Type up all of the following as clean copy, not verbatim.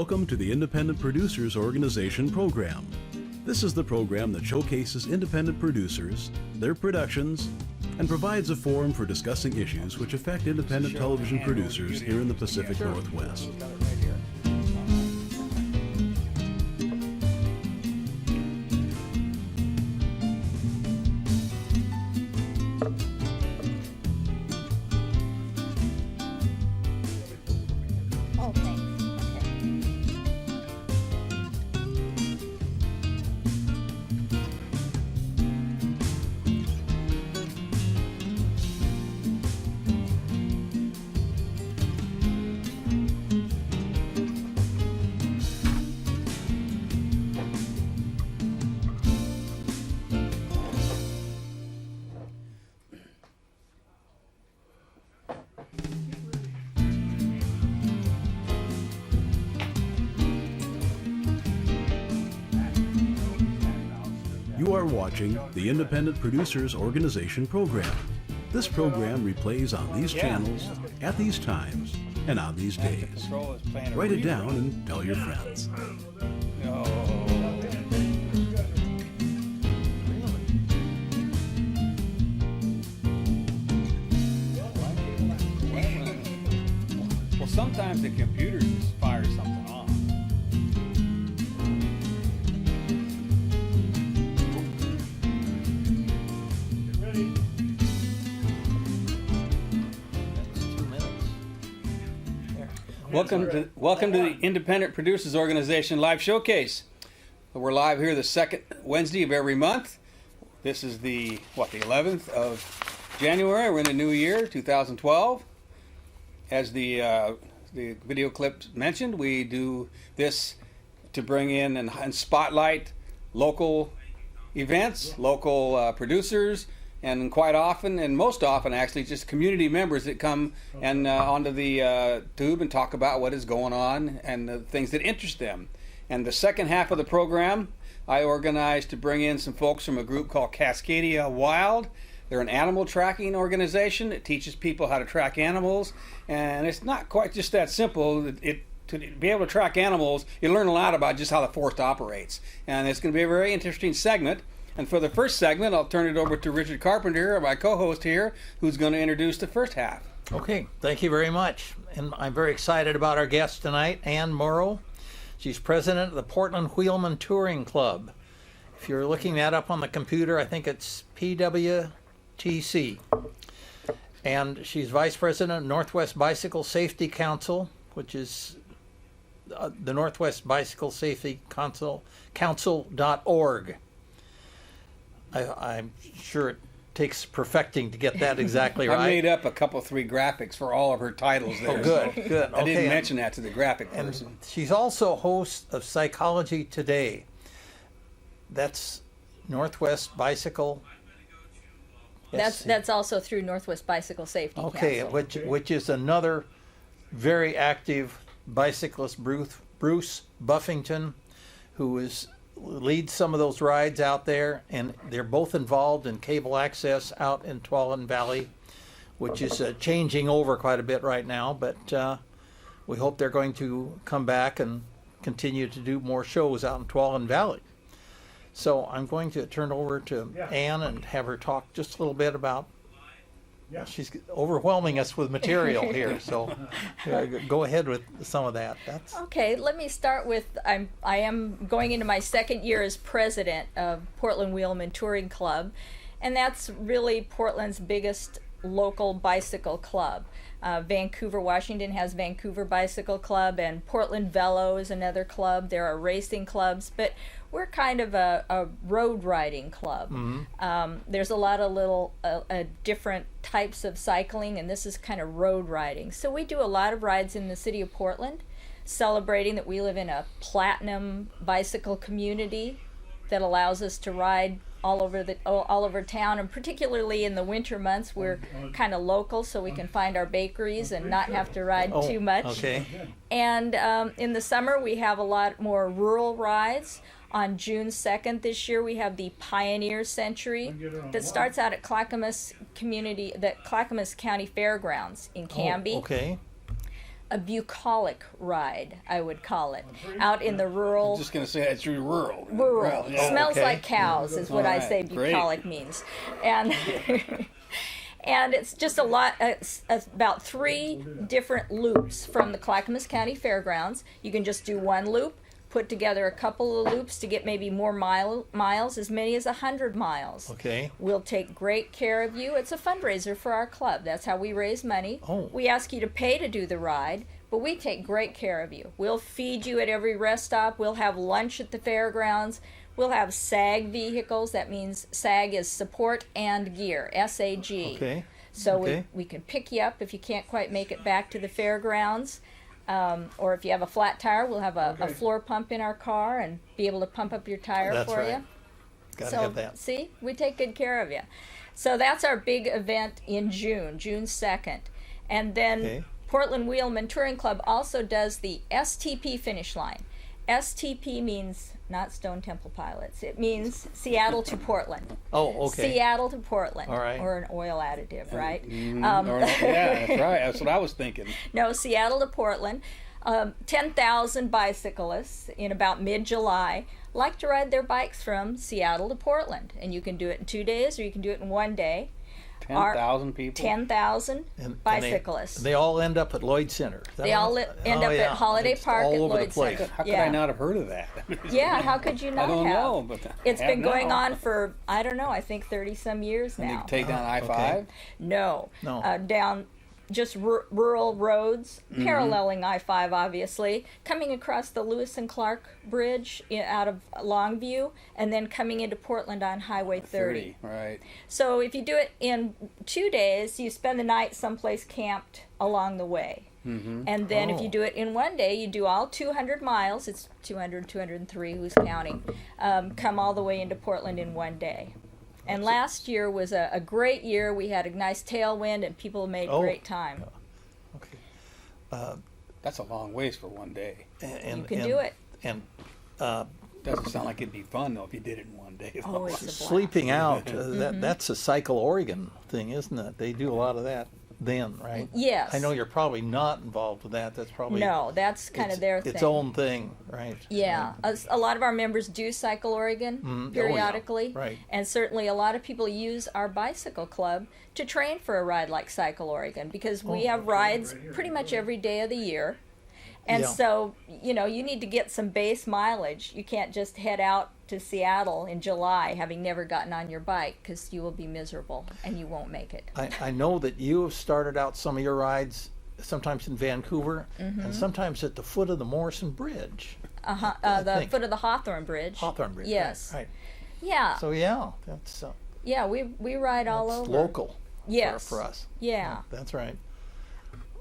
Welcome to the Independent Producers Organization program. This is the program that showcases independent producers, their productions, and provides a forum for discussing issues which affect independent television producers here in the Pacific Northwest. You are watching the Independent Producers Organization program. This program replays on these channels, at these times, and on these days. Write it down and tell your friends. Well, sometimes the computer just fires something off. Welcome to the Independent Producers Organization Live Showcase. We're live here the second Wednesday of every month. This is the 11th of January. We're in the new year, 2012. As the video clip mentioned, we do this to bring in and spotlight local events, local producers, and quite often, and most often actually, just community members that come and onto the tube and talk about what is going on and the things that interest them. And the second half of the program, I organized to bring in some folks from a group called Cascadia Wild. They're an animal tracking organization that teaches people how to track animals, and it's not quite just that simple. To be able to track animals, you learn a lot about just how the forest operates, and it's going to be a very interesting segment. And for the first segment, I'll turn it over to Richard Carpenter, my co-host here, who's going to introduce the first half. Okay, thank you very much. And I'm very excited about our guest tonight, Ann Morrow. She's president of the Portland Wheelman Touring Club. If you're looking that up on the computer, I think it's PWTC. And she's vice president of Northwest Bicycle Safety Council, which is the Northwest Bicycle Safety Council.org. I'm sure it takes perfecting to get that exactly right. I made up a couple, 3 graphics for all of her titles there. Oh, good, so good. I didn't mention that to the graphic and person. She's also host of Psychology Today. That's Northwest Bicycle. Yes. That's also through Northwest Bicycle Safety Council. Which is another very active bicyclist, Bruce Buffington, who leads some of those rides out there, and they're both involved in cable access out in Tuolumne Valley, which is changing over quite a bit right now, but we hope they're going to come back and continue to do more shows out in Tuolumne Valley. So I'm going to turn over to Ann and have her talk just a little bit about. She's overwhelming us with material here, so go ahead with some of that. Okay, let me start with, I am going into my second year as president of Portland Wheelman Touring Club, and that's really Portland's biggest local bicycle club. Vancouver, Washington has Vancouver Bicycle Club, and Portland Velo is another club. There are racing clubs, but we're kind of a road riding club. Mm-hmm. There's a lot of little different types of cycling, and this is kind of road riding. So we do a lot of rides in the city of Portland, celebrating that we live in a platinum bicycle community that allows us to ride all over town, and particularly in the winter months, we're kind of local, so we can find our bakeries and not have to ride too much. Okay. And in the summer, we have a lot more rural rides. On June 2nd this year, we have the Pioneer Century that starts out at Clackamas County Fairgrounds in Canby. Oh, okay. a bucolic ride, I would call it, out in the rural. I'm just going to say it's rural. Rural. Yeah. Smells okay. like cows is what I Alright, say great. bucolic means. And and it's just a lot, about 3 different loops from the Clackamas County Fairgrounds. You can just do one loop, put together a couple of loops to get maybe more miles, as many as 100 miles. Okay. We'll take great care of you. It's a fundraiser for our club. That's how we raise money. Oh. We ask you to pay to do the ride, but we take great care of you. We'll feed you at every rest stop. We'll have lunch at the fairgrounds. We'll have SAG vehicles. That means SAG is support and gear, SAG. Okay. So Okay. we can pick you up if you can't quite make it back to the fairgrounds. Or if you have a flat tire, we'll have a floor pump in our car and be able to pump up your tire That's for right. you. Gotta So have that. see, we take good care of you. So that's our big event in June 2nd. And then Okay. Portland Wheelman Touring Club also does the STP finish line. STP means not Stone Temple Pilots. It means Seattle to Portland. Oh, okay. Seattle to Portland. All right. Or an oil additive, right? Yeah, that's right. That's what I was thinking. No, Seattle to Portland. 10,000 bicyclists in about mid-July like to ride their bikes from Seattle to Portland. And you can do it in 2 days or you can do it in 1 day. 10,000 people. 10,000 And bicyclists. they all end up at Lloyd Center. Is that They all right? end Oh, up yeah. at Holiday It's Park all at over Lloyd the place. Center. How could Yeah. I not have heard of that? Yeah, how could you not I don't have? know, but It's I been have going now. on for, I don't know, I think 30 some years And you now. can take down I-5. okay. No. No. Down just rural roads, Mm-hmm. paralleling I-5, obviously, coming across the Lewis and Clark Bridge out of Longview, and then coming into Portland on Highway 30. Right. So if you do it in 2 days, you spend the night someplace camped along the way. Mm-hmm. And then if Oh. you do it in 1 day, you do all 200 miles. It's 200, 203, who's counting? Come all the way into Portland in 1 day. And last year was a great year. We had a nice tailwind and people made Oh. great time. Okay. That's a long ways for 1 day. And, You can do it. And Doesn't sound like it'd be fun though if you did it in 1 day. Oh, it's a blast. sleeping out, Mm-hmm. that's a Cycle Oregon thing, isn't it? They do a lot of that then, right? Yes. I know you're probably not involved with that. That's probably No, that's kind of their thing. its own thing, right? Yeah, a lot of our members do Cycle Oregon Oh, yeah. periodically, Right. and certainly a lot of people use our bicycle club to train for a ride like Cycle Oregon because we have rides pretty much every day of the year. And Yeah. so, you know, you need to get some base mileage. You can't just head out to Seattle in July having never gotten on your bike because you will be miserable and you won't make it. I know that you have started out some of your rides sometimes in Vancouver Mm-hmm. and sometimes at the foot of the Morrison Bridge, The think. foot of the Hawthorne Bridge. Hawthorne Bridge. Yes. Right. Yeah. So yeah, that's Yeah, we ride all that's over. local. Yes. For us. Yeah. That's right.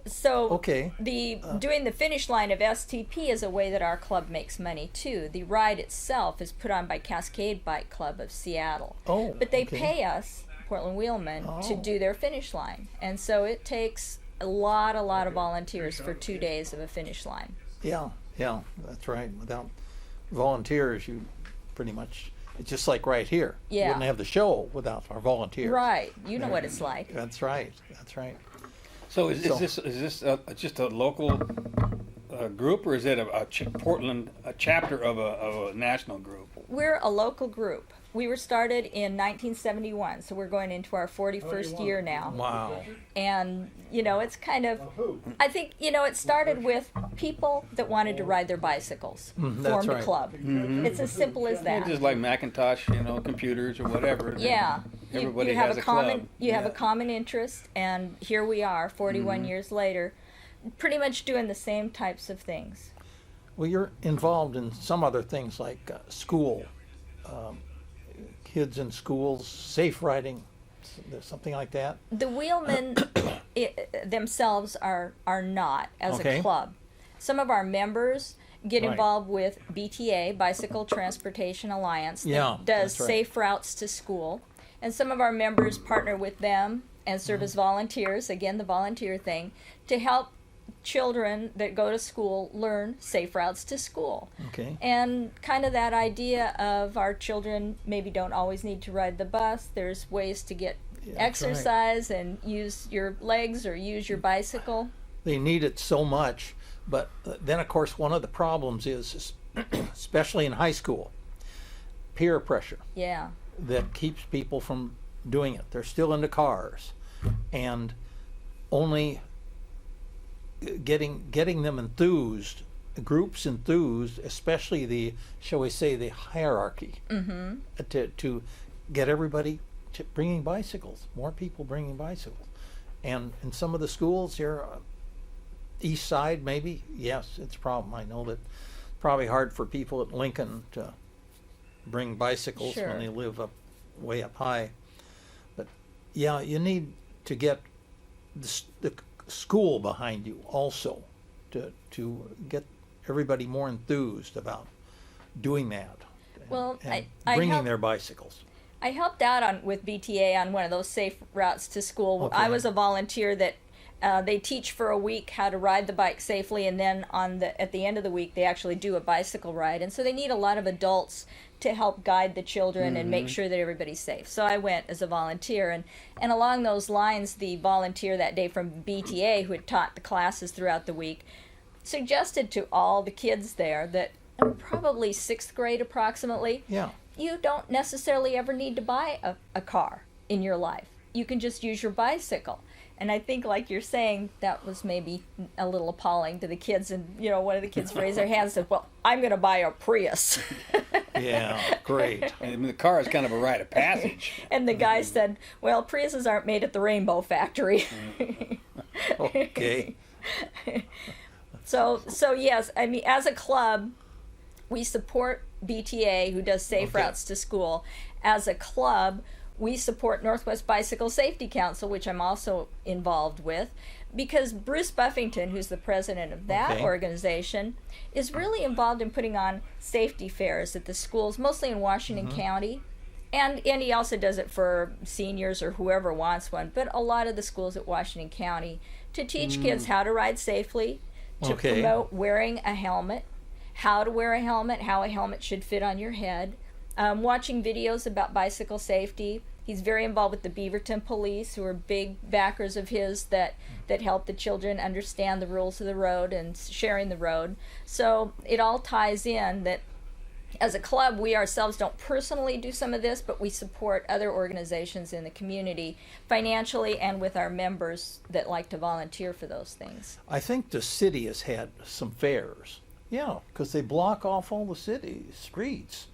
So Okay. doing the finish line of STP is a way that our club makes money too. The ride itself is put on by Cascade Bike Club of Seattle. Oh, But they okay. pay us, Portland Wheelmen, to Oh. do their finish line. And so it takes a lot of volunteers for 2 days of a finish line. Yeah, that's right. Without volunteers, you pretty much, it's just like right here. Yeah. Wouldn't have the show without our volunteers. Right. You know what it's like. That's right. That's right. So is So- this just a local group, or is it Portland a chapter of a national group? We're a local group. We were started in 1971, so we're going into our 41st year now. Wow. And you know, it's kind of, I think, you know, it started with people that wanted to ride their bicycles that's formed a right. club. It's as simple as that. Just like Macintosh, computers or whatever. Yeah. Everybody you have has a a common club. you have a Yeah. common interest, and here we are 41 years later, pretty much doing the same types of things. Well, you're involved in some other things like school, kids in schools, safe riding, something like that. The wheelmen themselves are not as Okay. a club. Some of our members get Right. involved with BTA, Bicycle Transportation Alliance, that Yeah, does that's right. safe routes to school. And some of our members partner with them and serve as volunteers, again the volunteer thing, to help children that go to school learn safe routes to school. Okay. And kind of that idea of our children maybe don't always need to ride the bus. There's ways to get Yeah, that's right. exercise and use your legs or use your bicycle. They need it so much. But then, of course, one of the problems is, especially in high school, peer pressure Yeah. that keeps people from doing it. They're still into cars, and only getting them enthused, groups enthused, especially the, shall we say, the hierarchy, to get everybody bringing bicycles, more people bringing bicycles. And in some of the schools here, east side maybe, yes, it's a problem. I know that it's probably hard for people at Lincoln to bring bicycles Sure. when they live way up high. But yeah, you need to get the school behind you also to get everybody more enthused about doing that. Well, and I bringing help- their bicycles. I helped out with BTA on one of those safe routes to school. Okay. I was a volunteer that they teach for a week how to ride the bike safely, and then at the end of the week they actually do a bicycle ride. And so they need a lot of adults to help guide the children and make sure that everybody's safe. So I went as a volunteer, and along those lines, the volunteer that day from BTA who had taught the classes throughout the week suggested to all the kids there that probably 6th grade approximately, Yeah. you don't necessarily ever need to buy a car in your life. You can just use your bicycle. And I think, like you're saying, that was maybe a little appalling to the kids. And, one of the kids raised their hand and said, well, I'm going to buy a Prius. Yeah, great. I mean, the car is kind of a rite of passage. And the guy said, well, Priuses aren't made at the Rainbow Factory. Okay. So yes, I mean, as a club, we support BTA, who does safe Okay. routes to school. As a club, we support Northwest Bicycle Safety Council, which I'm also involved with, because Bruce Buffington, who's the president of that Okay. organization, is really involved in putting on safety fairs at the schools, mostly in Washington Mm-hmm. County. And he also does it for seniors or whoever wants one, but a lot of the schools at Washington County, to teach kids how to ride safely, to Okay. promote wearing a helmet, how to wear a helmet, how a helmet should fit on your head, watching videos about bicycle safety. He's very involved with the Beaverton Police, who are big backers of his that help the children understand the rules of the road and sharing the road. So it all ties in that as a club, we ourselves don't personally do some of this, but we support other organizations in the community financially and with our members that like to volunteer for those things. I think the city has had some fairs. Yeah, because they block off all the city streets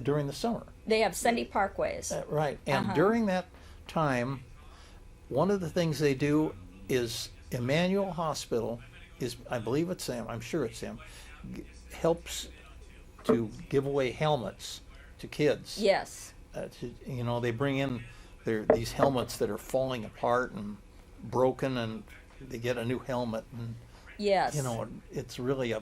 during the summer. They have Sunday parkways. Right. And during that time, one of the things they do is Emmanuel Hospital is, I believe it's them, I'm sure it's them, helps to give away helmets to kids. Yes. They bring in these helmets that are falling apart and broken, and they get a new helmet, and Yes. it's really a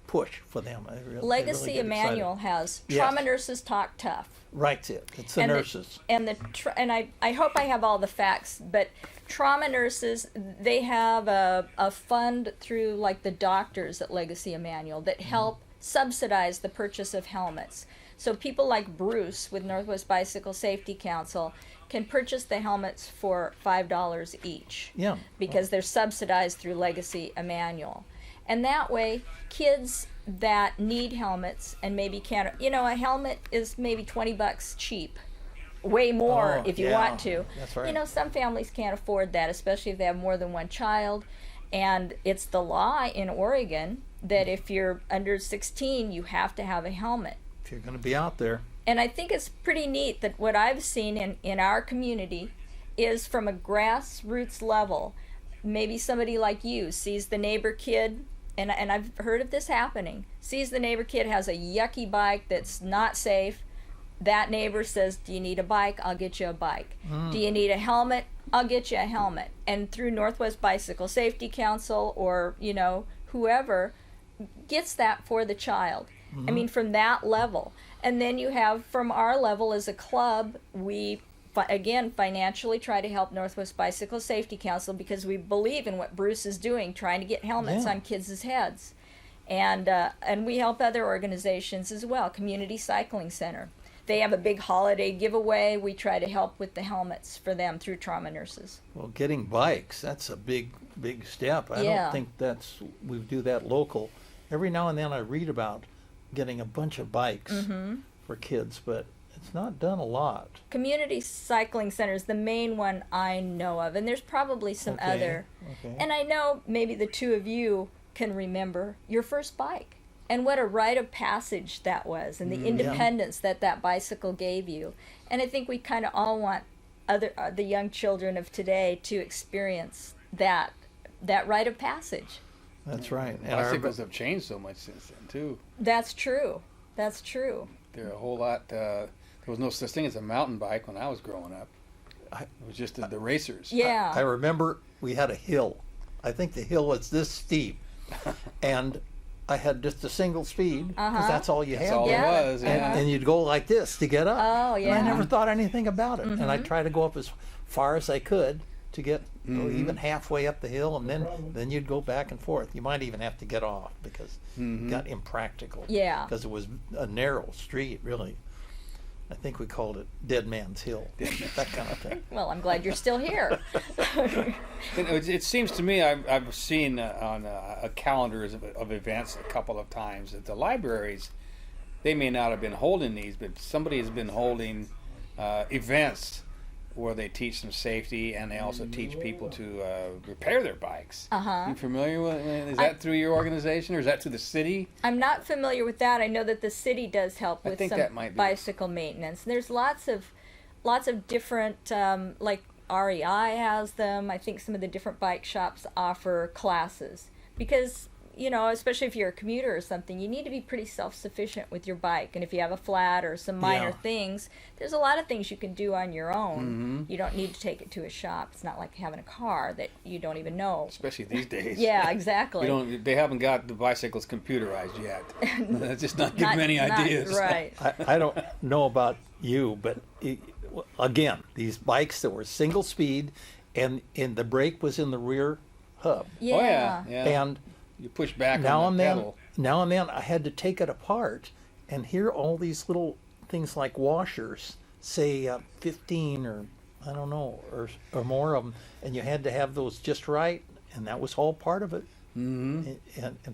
push for them. They really Legacy get excited. Emmanuel has Yes. Trauma Nurses Talk Tough. Right, it's the nurses. And I hope I have all the facts, but trauma nurses, they have a fund through like the doctors at Legacy Emmanuel that help subsidize the purchase of helmets. So people like Bruce with Northwest Bicycle Safety Council can purchase the helmets for $5 each. Yeah. Because they're subsidized through Legacy Emmanuel. And that way, kids that need helmets and maybe can't, a helmet is maybe $20 cheap. Way more Oh, if you yeah, want to. that's right. Some families can't afford that, especially if they have more than one child. And it's the law in Oregon that if you're under 16, you have to have a helmet. If you're going to be out there. And I think it's pretty neat that what I've seen in our community is from a grassroots level. Maybe somebody like you sees the neighbor kid, and I've heard of this happening, sees the neighbor kid has a yucky bike that's not safe. That neighbor says, do you need a bike? I'll get you a bike. Do you need a helmet? I'll get you a helmet. And through Northwest Bicycle Safety Council or, whoever gets that for the child. I mean, from that level. And then you have from our level as a club, we again financially try to help Northwest Bicycle Safety Council because we believe in what Bruce is doing, trying to get helmets Yeah. on kids' heads. And we help other organizations as well, Community Cycling Center. they have a big holiday giveaway, we try to help with the helmets for them through trauma nurses. Well, getting bikes, that's a big step. I Yeah. don't think we do that local. Every now and then I read about getting a bunch of bikes Mm-hmm. for kids, but it's not done a lot. Community cycling center is the main one I know of, and there's probably some Okay, other. okay. And I know maybe the two of you can remember your first bike and what a rite of passage that was, and the independence that bicycle gave you. And I think we kind of all want the young children of today to experience that rite of passage. That's right. And I Bicycles have changed so much since then too. That's true. That's true. They're a whole lot. There was no such thing as a mountain bike when I was growing up. It was just the racers. Yeah. I remember we had a hill. I think the hill was this steep, and I had just a single speed because that's all you That's had. all Yeah. it was. Yeah. And you'd go like this to get up. Oh, And yeah. I never thought anything about it. And I'd try to go up as far as I could to get even halfway up the hill, and then you'd go back and forth. You might even have to get off because it got impractical. Yeah. Because it was a narrow street, really. I think we called it Dead Man's Hill, that kind of thing. Well, I'm glad you're still here. It seems to me I've seen on a calendars of events a couple of times that the libraries, they may not have been holding these, but somebody has been holding events where they teach them safety, and they also teach people to repair their bikes. Uh-huh. You familiar with? Is that through your organization, or is that through the city? I'm not familiar with that. I know that the city does help I with think some that might be- bicycle maintenance. There's lots of different, like REI has them. I think some of the different bike shops offer classes because, you know, especially if you're a commuter or something, you need to be pretty self-sufficient with your bike. And if you have a flat or some minor Yeah. things, there's a lot of things you can do on your own. Mm-hmm. You don't need to take it to a shop. It's not like having a car that you don't even know. Especially these days. Yeah, exactly. They haven't got the bicycles computerized yet. That's just not giving Not- many not- ideas. Right. I don't know about you, but again, these bikes that were single speed, and the brake was in the rear hub, Yeah. Oh yeah, yeah. and You push back now on and the then, pedal. I had to take it apart, and here all these little things like washers, say 15 or I don't know, or more of them, and you had to have those just right, and that was all part of it. And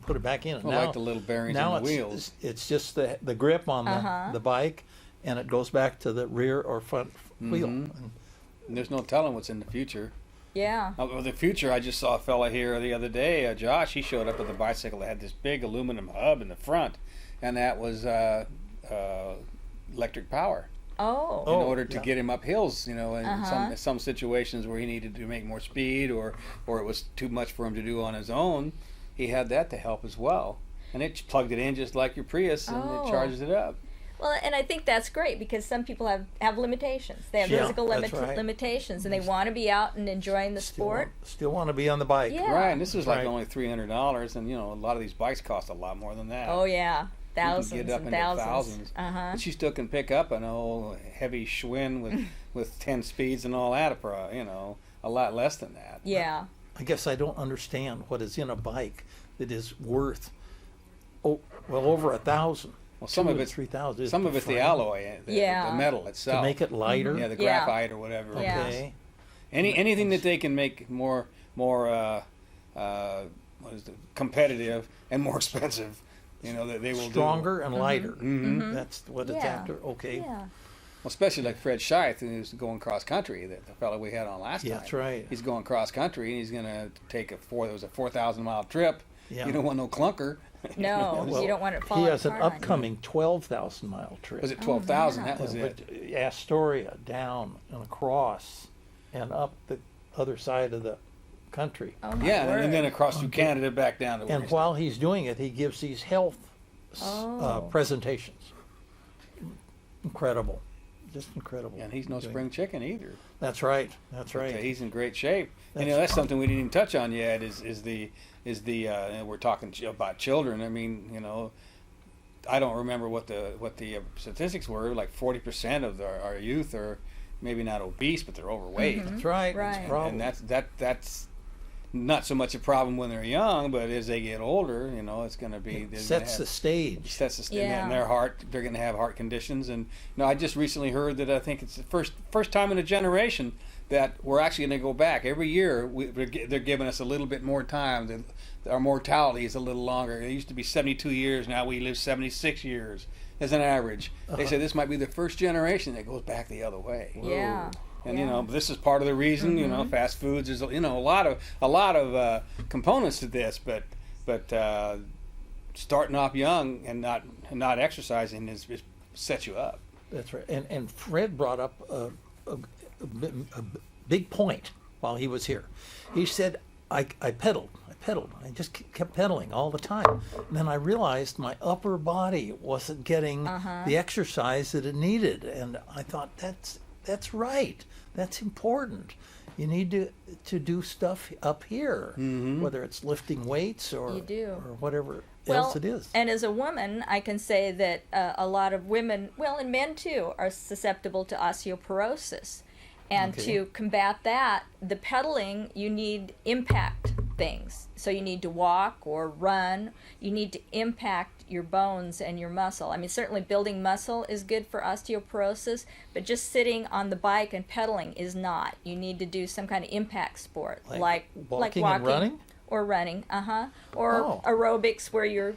put it back in. And Well, now, like the little bearings now on the it's, wheels. It's just the grip on the bike, and it goes back to the rear or front wheel. And And there's no telling what's in the future. Yeah. The future, I just saw a fella here the other day, Josh. He showed up with a bicycle that had this big aluminum hub in the front, and that was electric power. Oh. In Oh, order to yeah. get him up hills, you know, in Uh-huh. some situations where he needed to make more speed, or it was too much for him to do on his own, he had that to help as well. And it plugged it in just like your Prius, and Oh. it charges it up. Well, and I think that's great because some people have limitations. They have Yeah, physical that's right. limitations, and they want to be out and enjoying the sport. Still want to be on the bike. Yeah. Right, and this was like Right. only $300, and you know a lot of these bikes cost a lot more than that. Oh yeah, You thousands can get up and into thousands. thousands. Uh-huh. But you still can pick up an old heavy Schwinn with 10 speeds and all that, you know, a lot less than that. Yeah. I guess I don't understand what is in a bike that is worth over 1,000. Well, some of it it's 3,000. Some of it's the alloy, Yeah. the metal itself. to make it lighter. Yeah, the Yeah. graphite or whatever. it Yeah. is. Okay. Anything that they can make more what is it, competitive and more expensive, you know, that they will Stronger and lighter. Mm-hmm. That's what it's Yeah. after. Okay. Yeah. Well, especially like Fred Scheith, who's going cross country, the fellow we had on last Yeah, time. that's right. He's going cross country, and he's going to take it was a 4,000-mile trip. Yeah. You don't want no clunker. No, Well, you don't want it He falling has an apart on you. upcoming 12,000-mile trip. Was it 12,000? That was Yeah, it. but Astoria down and across and up the other side of the country. Oh my Yeah, word. and then across through Canada back down to where And he's- while he's doing it, he gives these health Oh. presentations. Incredible. Just incredible. and he's no doing- spring chicken either. That's right. That's Okay, right. he's in great shape. And you That's know, that's something we didn't even touch on yet. Is the and we're talking about children. I mean, you know, I don't remember what the statistics were. Like 40% of our youth are maybe not obese, but they're overweight. That's right. Right. That's a problem. And that's not so much a problem when they're young, but as they get older, it's going to be It sets the stage. Yeah. in their heart. They're going to have heart conditions, and I just recently heard that I think it's the first time in a generation that we're actually going to go back every year. They're giving us a little bit more time. Our mortality is a little longer. It used to be 72 years. Now we live 76 years as an average. They say this might be the first generation that goes back the other way. Yeah. And this is part of the reason. Fast foods. There's a lot of components to this, but starting off young and not exercising is sets you up. That's right. And Fred brought up a big point while he was here. He said, I pedaled. I just kept pedaling all the time. And then I realized my upper body wasn't getting the exercise that it needed. And I thought, that's right. That's important. You need to do stuff up here, whether it's lifting weights or whatever else it is. And as a woman, I can say that a lot of women, and men too, are susceptible to osteoporosis. And to combat that, the pedaling, you need impact things. So you need to walk or run. You need to impact your bones and your muscle. I mean, certainly building muscle is good for osteoporosis, but just sitting on the bike and pedaling is not. You need to do some kind of impact sport, like walking and running? Or running, or aerobics where you're,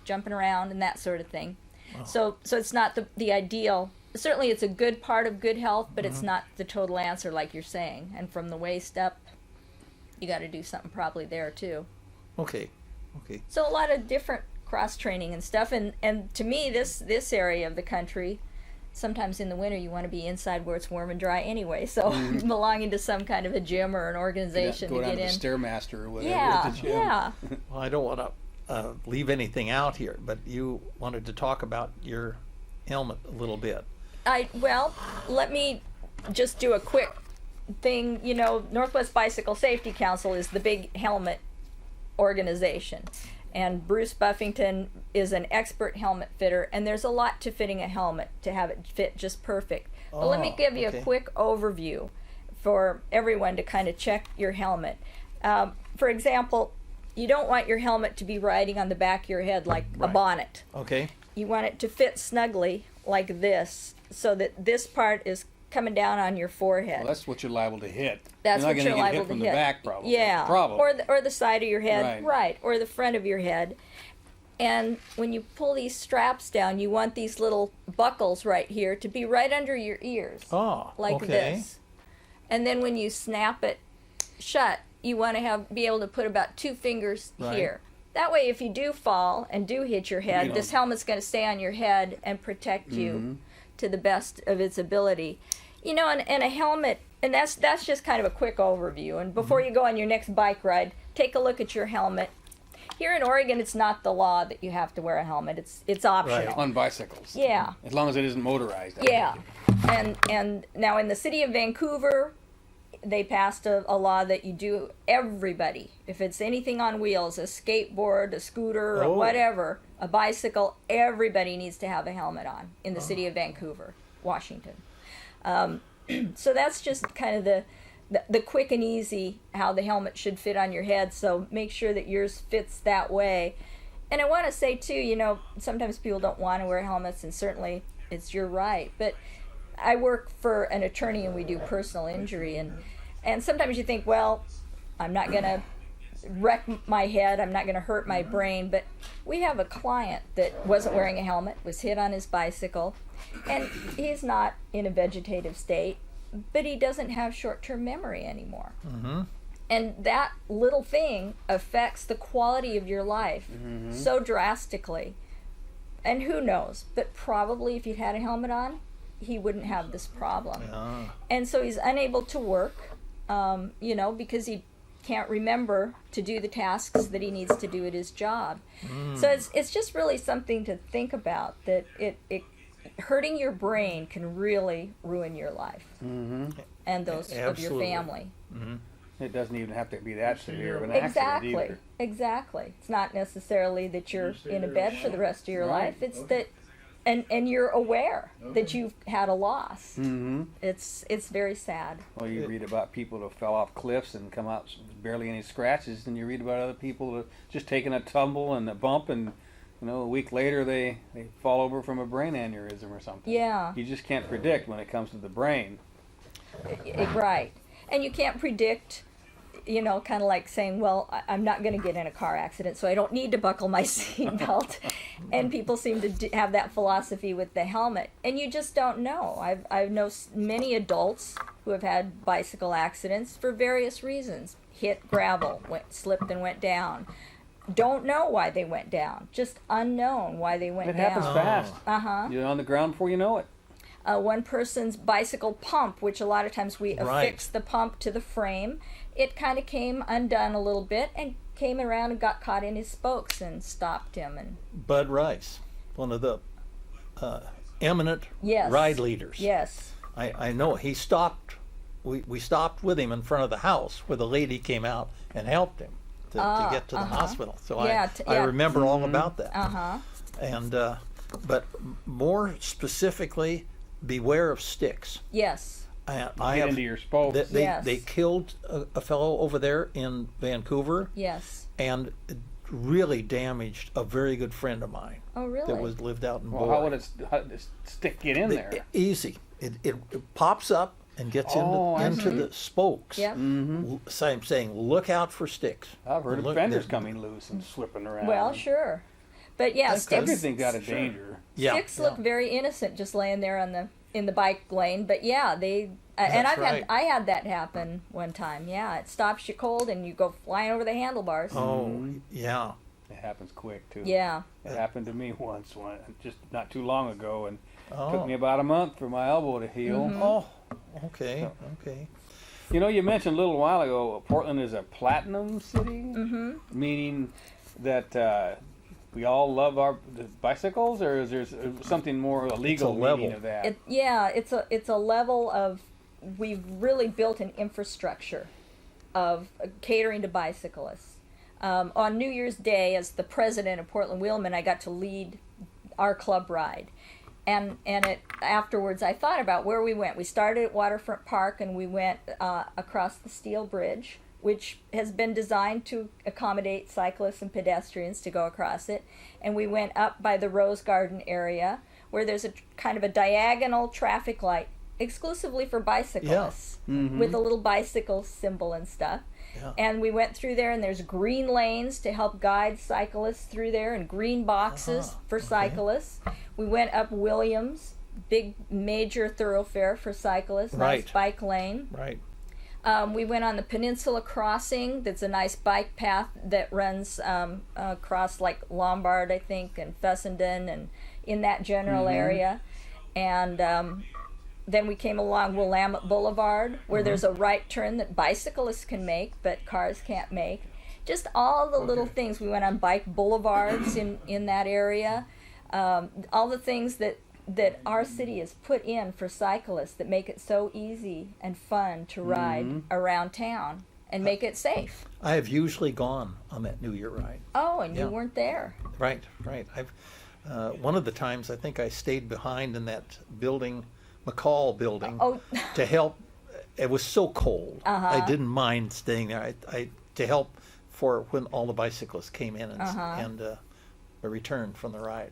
jumping around and that sort of thing. So it's not the ideal. Certainly it's a good part of good health, but it's not the total answer like you're saying. And from the waist up, you got to do something probably there too. Okay. So a lot of different cross training and stuff. And to me, this area of the country, sometimes in the winter you want to be inside where it's warm and dry anyway. So belonging to some kind of a gym or an organization go to down get to in. the Stairmaster or whatever. Yeah, at the gym. yeah. Well, I don't want to leave anything out here, but you wanted to talk about your helmet a little bit. Let me just do a quick thing. Northwest Bicycle Safety Council is the big helmet organization, and Bruce Buffington is an expert helmet fitter, and there's a lot to fitting a helmet to have it fit just perfect. But let me give you a quick overview for everyone to kind of check your helmet. For example, you don't want your helmet to be riding on the back of your head like a bonnet. Okay. You want it to fit snugly like this, so that this part is coming down on your forehead. Well, that's what you're liable to hit. That's you're what not you're going to get liable hit to from hit. the back, probably. Yeah, Problem. or the side of your head, Right. or the front of your head. And when you pull these straps down, you want these little buckles right here to be right under your ears, like this. And then when you snap it shut, you want to be able to put about 2 fingers here. That way, if you do fall and do hit your head, this helmet's going to stay on your head and protect you to the best of its ability. And a helmet, and that's just kind of a quick overview. And before you go on your next bike ride, take a look at your helmet. Here in Oregon, it's not the law that you have to wear a helmet. It's optional. On bicycles. Yeah. As long as it isn't motorized. Yeah. And now in the city of Vancouver, they passed a law that you do, everybody, if it's anything on wheels, a skateboard, a scooter, or whatever, a bicycle, everybody needs to have a helmet on in the city of Vancouver, Washington. So that's just kind of the quick and easy how the helmet should fit on your head. So make sure that yours fits that way. And I want to say too, sometimes people don't want to wear helmets, and certainly it's your right. But I work for an attorney and we do personal injury, and sometimes you think, well, I'm not going to wreck my head, I'm not going to hurt my brain, but we have a client that wasn't wearing a helmet, was hit on his bicycle, and he's not in a vegetative state, but he doesn't have short-term memory anymore. And that little thing affects the quality of your life so drastically. And who knows, but probably if he'd had a helmet on, he wouldn't have this problem. And so he's unable to work, because he can't remember to do the tasks that he needs to do at his job. So it's just really something to think about, that it hurting your brain can really ruin your life and those of your family. It doesn't even have to be that severe of an accident either. Exactly. It's not necessarily that you're in a bed for the rest of your life. It's that and you're aware that you've had a loss. Mm-hmm. It's very sad. Well, you read about people who fell off cliffs and come out with barely any scratches, and you read about other people that just taking a tumble and a bump, and a week later they fall over from a brain aneurysm or something. Yeah. You just can't predict when it comes to the brain. Right. And you can't predict, kind of like saying, well, I'm not going to get in a car accident, so I don't need to buckle my seatbelt. And people seem to have that philosophy with the helmet. And you just don't know. I know many adults who have had bicycle accidents for various reasons. Hit gravel, slipped and went down. Don't know why they went down. Just unknown why they went It down. happens fast. Uh-huh. You're on the ground before you know it. One person's bicycle pump, which a lot of times we Right. affix the pump to the frame, it kind of came undone a little bit and came around and got caught in his spokes and stopped him. And Bud Rice, one of the eminent Yes. ride leaders. yes, I know he stopped. We stopped with him in front of the house where the lady came out and helped him to get to the hospital. So Yeah, I yeah. remember all about that. uh-huh. And but more specifically, beware of sticks. Yes. I Get have, into your spokes. they Yes. they killed a fellow over there in Vancouver Yes. and really damaged a very good friend of mine Oh, really? that lived out in Well, Boyle. how would a stick get in there? Easy. It pops up and gets Oh, I into see. the spokes. Yep. So I'm saying, look out for sticks. I've heard of Look- fenders there- coming loose and slipping around. Well, sure. But yeah, That's sticks, Everything got a danger. Yeah, sticks look very innocent just laying there in the bike lane. But yeah, they and That's right. I had that happen one time. Yeah, it stops you cold and you go flying over the handlebars. Oh, yeah. It happens quick too. Yeah. It happened to me once, just not too long ago, and Oh. took me about a month for my elbow to heal. Mm-hmm. Oh, okay, okay. You mentioned a little while ago Portland is a platinum city, meaning that we all love the bicycles, or is there something more legal meaning level. of that? It's a level of we've really built an infrastructure of catering to bicyclists. On New Year's Day, as the president of Portland Wheelman, I got to lead our club ride. And afterwards, I thought about where we went. We started at Waterfront Park, and we went across the Steel Bridge, which has been designed to accommodate cyclists and pedestrians to go across it. And we went up by the Rose Garden area, where there's a kind of a diagonal traffic light exclusively for bicyclists, with a little bicycle symbol and stuff. Yeah. And we went through there, and there's green lanes to help guide cyclists through there, and green boxes for cyclists. We went up Williams, big major thoroughfare for cyclists, nice Right. bike lane. Right. We went on the Peninsula Crossing. That's a nice bike path that runs across like Lombard, I think, and Fessenden, and in that general area. And then we came along Willamette Boulevard, where there's a right turn that bicyclists can make, but cars can't make. Just all the little things. We went on bike boulevards in that area. All the things that our city has put in for cyclists that make it so easy and fun to ride around town and make it safe. I have usually gone on that New Year ride. Oh, and Yeah. you weren't there. Right, right. I've one of the times I think I stayed behind in that building, McCall building, Oh. to help. It was so cold. Uh-huh. I didn't mind staying there. I to help for when all the bicyclists came in and returned from the ride.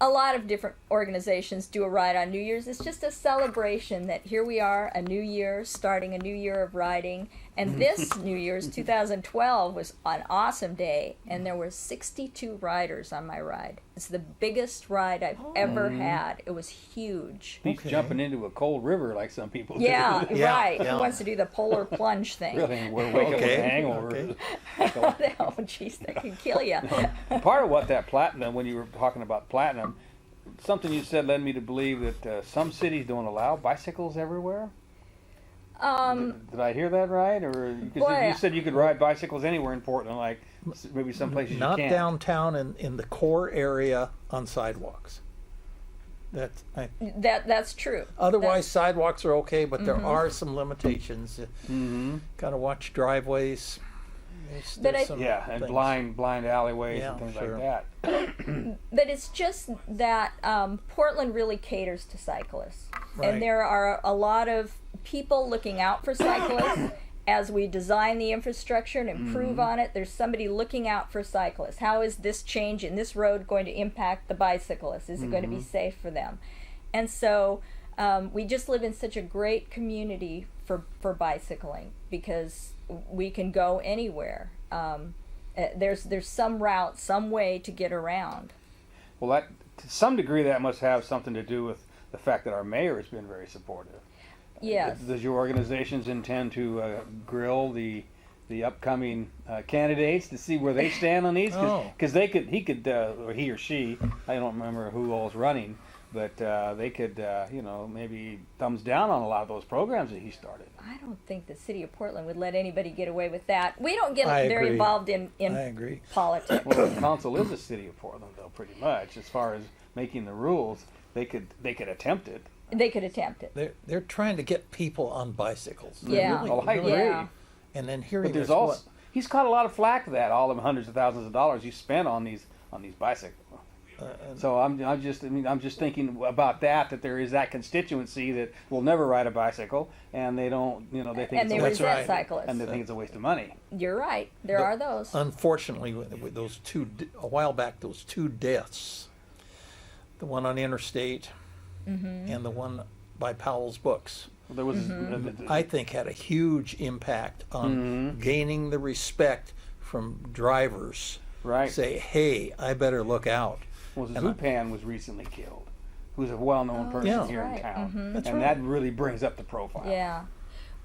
A lot of different organizations do a ride on New Year's. It's just a celebration that here we are, a new year, starting a new year of riding. And this New Year's 2012 was an awesome day, and there were 62 riders on my ride. It's the biggest ride I've ever had. It was huge. Beats jumping into a cold river like some people Yeah, do. Yeah, right. yeah. Who wants to do the polar plunge thing? Really, we'll wake up with a Okay, hangover. okay. Oh, jeez, that can kill you. Part of what that platinum, when you were talking about platinum, something you said led me to believe that some cities don't allow bicycles everywhere. Did I hear that right? Or because Boy, you said you could ride bicycles anywhere in Portland, like maybe some places Not you can't. downtown in the core area on sidewalks. That's true. Otherwise, sidewalks are okay, but there are some limitations. Got to watch driveways. But there's I- some Yeah, and things. blind alleyways Yeah, and things sure. like that. But it's just that Portland really caters to cyclists. Right. And there are a lot of people looking out for cyclists. As we design the infrastructure and improve on it, there's somebody looking out for cyclists. How is this change in this road going to impact the bicyclists? Is it going to be safe for them? And so we just live in such a great community for bicycling because we can go anywhere. There's some route, some way to get around. Well, that to some degree that must have something to do with the fact that our mayor has been very supportive. Yes. Does your organizations intend to grill the upcoming candidates to see where they stand on these? Because he could, or he or she, I don't remember who all's running, but they could, maybe thumbs down on a lot of those programs that he started. I don't think the city of Portland would let anybody get away with that. We don't get I very agree. involved in I agree. politics. Well, the council is the city of Portland, though, pretty much. As far as making the rules, they could attempt it. They could attempt it. They're trying to get people on bicycles. They Yeah. really- Oh, I really- agree. Yeah. And then hearing But there's this, also he's caught a lot of flack for that. All the hundreds of thousands of dollars you spent on these bicycles. So I'm just thinking about that there is that constituency that will never ride a bicycle, and they don't, they think And they it's a waste, That's resent right. cyclists. and they think it's a waste of money. You're right. There are those. unfortunately, with those a while back, those two deaths, the one on Interstate and the one by Powell's Books, There was I think had a huge impact on gaining the respect from drivers. right. Say, hey, I better look out. Was and I- Zupan was recently killed, who's a well-known person Yeah. here in Right. town, That's and right. that really brings up the profile. Yeah.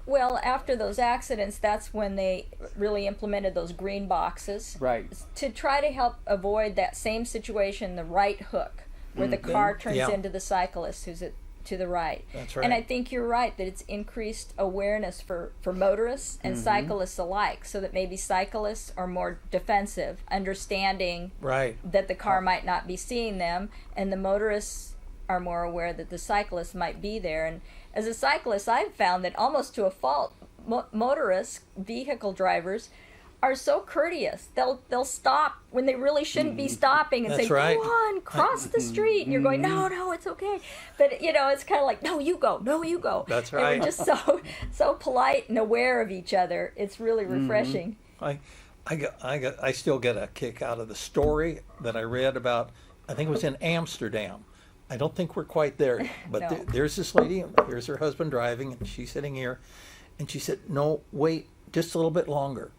Well, after those accidents, that's when they really implemented those green boxes Right. to try to help avoid that same situation, the right hook, where the car turns Yeah. into the cyclist who's to the right. That's right. And I think you're right that it's increased awareness for motorists and cyclists alike, so that maybe cyclists are more defensive, understanding Right. that the car might not be seeing them, and the motorists are more aware that the cyclist might be there. And as a cyclist, I've found that almost to a fault, motorists, vehicle drivers, are so courteous. They'll stop when they really shouldn't be stopping and That's say, right. "Go on, cross the street." And you're going, "No, it's okay." But it's kind of like, "No, you go. No, you go." That's And right. we're just so polite and aware of each other. It's really refreshing. I still get a kick out of the story that I read about. I think it was in Amsterdam. I don't think we're quite there, but No. there's this lady. Here's her husband driving, and she's sitting here, and she said, "No, wait, just a little bit longer.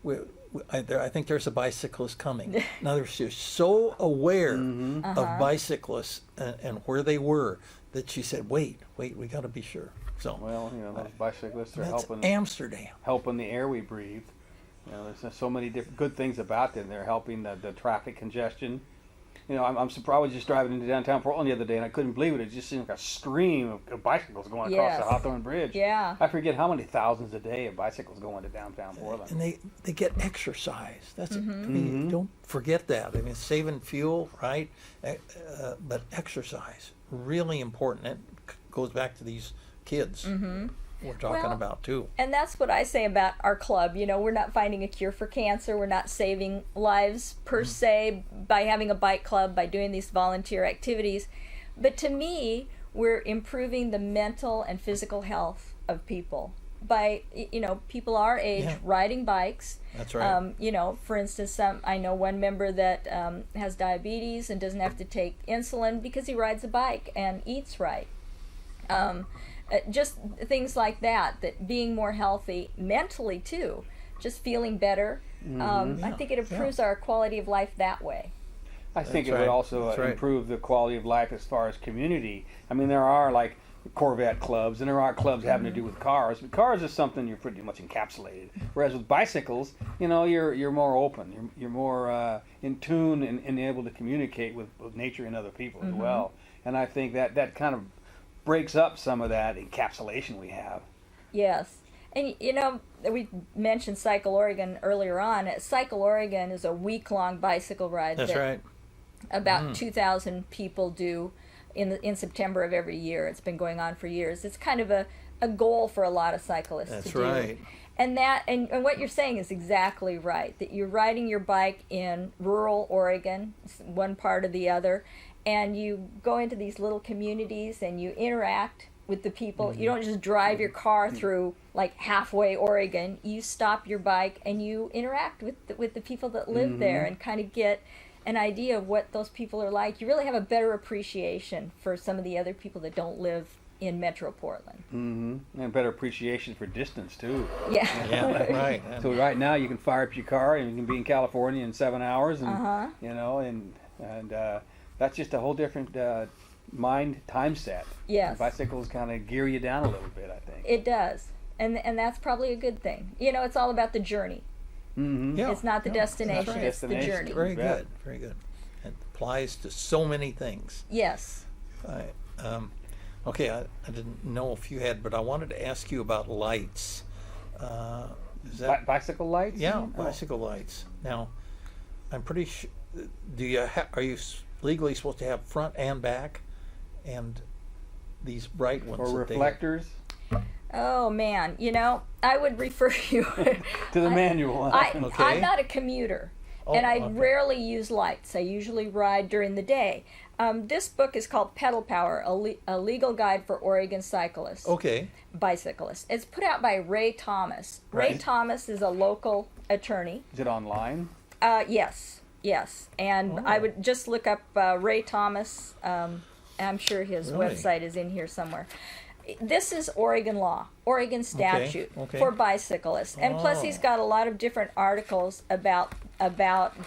I think there's a bicyclist coming." Now they're just so aware of bicyclists and where they were that she said, "Wait, we got to be sure." So Well, those bicyclists are that's helping Amsterdam. the air we breathe. There's so many different good things about them. They're helping the traffic congestion. I'm surprised. I was just driving into downtown Portland the other day, and I couldn't believe it. It just seemed like a stream of bicycles going across Yes. the Hawthorne Bridge. Yeah. I forget how many thousands a day of bicycles go into downtown Portland. And they get exercise. That's I mean, don't forget that. I mean, saving fuel, right? But exercise really important. It goes back to these kids we're talking Well, about too. And that's what I say about our club. We're not finding a cure for cancer. We're not saving lives per se by having a bike club, by doing these volunteer activities. But to me, we're improving the mental and physical health of people by, people our age Yeah. riding bikes. That's right. For instance, I know one member that has diabetes and doesn't have to take insulin because he rides a bike and eats right. Just things like that being more healthy mentally too, just feeling better. I think it improves our quality of life that way. I think That's it would right. also That's right. improve the quality of life as far as community. I mean, there are like Corvette clubs, and there are clubs having to do with cars. But cars is something you're pretty much encapsulated. Whereas with bicycles, you're more open. You're more in tune and able to communicate with nature and other people as well. And I think that kind of breaks up some of that encapsulation we have. Yes. And we mentioned Cycle Oregon earlier on. Cycle Oregon is a week-long bicycle ride That's that right. about 2,000 people do in September of every year. It's been going on for years. It's kind of a a goal for a lot of cyclists That's to do. right. And what you're saying is exactly right, that you're riding your bike in rural Oregon, one part or the other, and you go into these little communities and you interact with the people. You don't just drive your car through like halfway Oregon. You stop your bike and you interact with the people that live there and kind of get an idea of what those people are like. You really have a better appreciation for some of the other people that don't live in Metro Portland. And better appreciation for distance too. Yeah. Yeah, right. So right now you can fire up your car and you can be in California in 7 hours, and you know, and that's just a whole different mind time set. Yes. And bicycles kind of gear you down a little bit, I think. It does. And that's probably a good thing. You know, it's all about the journey. Yeah, It's not the destination, that's right. it's the Destination. journey. Very bet. good, very good. It applies to so many things. Yes. Okay, I didn't know if you had, but I wanted to ask you about lights. Is that Bicycle lights? yeah, Oh. bicycle lights? Now, I'm pretty sure. Do you are you legally supposed to have front and back, and these bright ones? Or that they- reflectors? Oh man, you know, I would refer you To the manual. Okay. I'm not a commuter, Oh, and I okay. rarely use lights. I usually ride during the day. This book is called Pedal Power, a legal guide for Oregon cyclists, Okay. bicyclists. It's put out by Ray Thomas. Ray Right. Thomas is a local attorney. Is it online? Yes, and I would just look up Ray Thomas. I'm sure his Really? website is in here somewhere. This is Oregon law, Oregon statute okay. for bicyclists, and plus he's Oh. got a lot of different articles about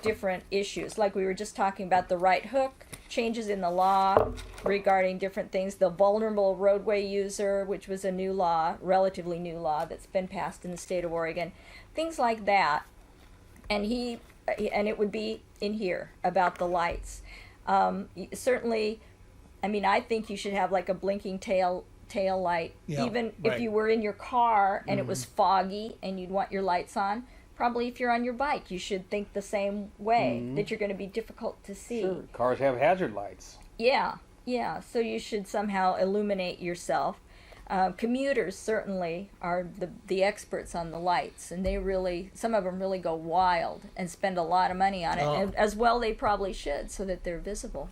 different issues. Like we were just talking about the right hook, changes in the law regarding different things, the vulnerable roadway user, which was a new law, relatively new law that's been passed in the state of Oregon, things like that. And it would be in here about the lights. Certainly, I mean, I think you should have like a blinking tail light, Yeah, even right. if you were in your car and it was foggy and you'd want your lights on. Probably if you're on your bike, you should think the same way, that you're going to be difficult to see. Sure. Cars have hazard lights. Yeah. So you should somehow illuminate yourself. Commuters certainly are the experts on the lights, and some of them really go wild and spend a lot of money on it, Oh. and as well they probably should, so that they're visible.